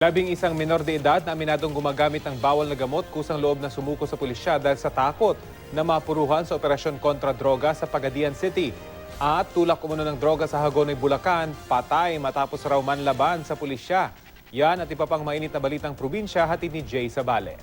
11 menor de edad na aminadong gumagamit ng bawal na gamot kusang loob na sumuko sa pulisya dahil sa takot na mapuruhan sa operasyon kontra droga sa Pagadian City. At tulak umano ng droga sa Hagonoy, Bulacan, patay matapos raw manlaban sa pulisya. Yan at iba pang mainit na balitang probinsya, hatid ni Jay Sabale.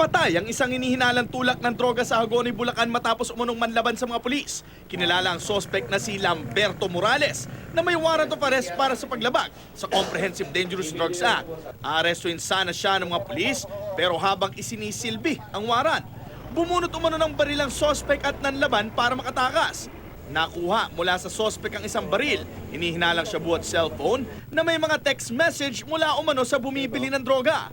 Patay ang isang inihinalang tulak ng droga sa Hagonoy, Bulacan matapos umunong manlaban sa mga pulis. Kinilala ang sospek na si Lamberto Morales na may warrant of arrest para sa paglabag sa Comprehensive Dangerous Drugs Act. Aarestuin sana siya ng mga pulis pero habang isinisilbi ang warrant, bumunot umano ng baril ang sospek at nanlaban para makatakas. Nakuha mula sa sospek ang isang baril. Inihinalang siya buhat cellphone na may mga text message mula umano sa bumibili ng droga.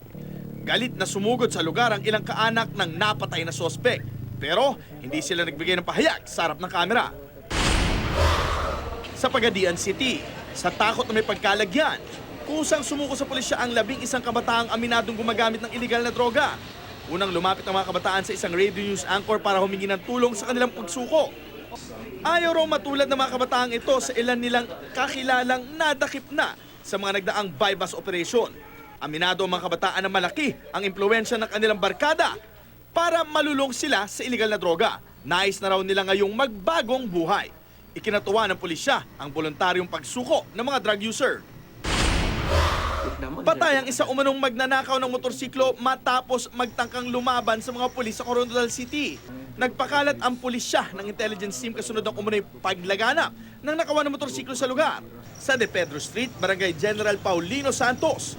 Galit na sumugod sa lugar ang ilang kaanak ng napatay na sospek. Pero hindi sila nagbigay ng pahayag sa harap ng kamera. Sa Pagadian City, sa takot na may pagkalagyan, kusang sumuko sa pulisya ang 11 kabataang aminadong gumagamit ng iligal na droga. Unang lumapit ang mga kabataan sa isang radio news anchor para humingi ng tulong sa kanilang pagsuko. Ayaw raw matulad ng mga kabataang ito sa ilan nilang kakilalang nadakip na sa mga nagdaang bypass operation. Aminado ang mga kabataan na malaki ang impluwensya ng kanilang barkada para malulong sila sa iligal na droga. Nais na raw nila ngayong magbagong buhay. Ikinatuwa ng pulisya ang voluntaryong pagsuko ng mga drug user. Patay ang isa umanong magnanakaw ng motorsiklo matapos magtangkang lumaban sa mga pulis sa Coronadal City. Nagpakalat ang pulisya ng intelligence team kasunod ng umano'y paglaganap ng nakawan ng motorsiklo sa lugar. Sa De Pedro Street, Barangay General Paulino Santos.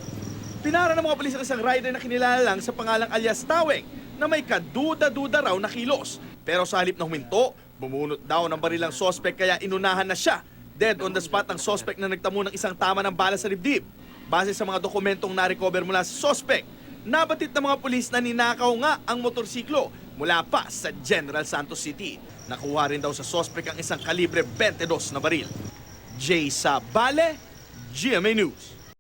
Pinara ng mga pulis ang isang rider na kinilala lang sa pangalang alias Taweng na may kaduda-duda raw na kilos. Pero sa halip na huminto, bumunot daw ng baril ang sospek kaya inunahan na siya. Dead on the spot ang sospek na nagtamo ng isang tama ng bala sa dibdib. Base sa mga dokumentong na-recover mula sa sospek, nabatid ng mga pulis na ninakaw nga ang motorsiklo mula pa sa General Santos City. Nakuha rin daw sa sospek ang isang kalibre 22 na baril. Jay Sabale, GMA News.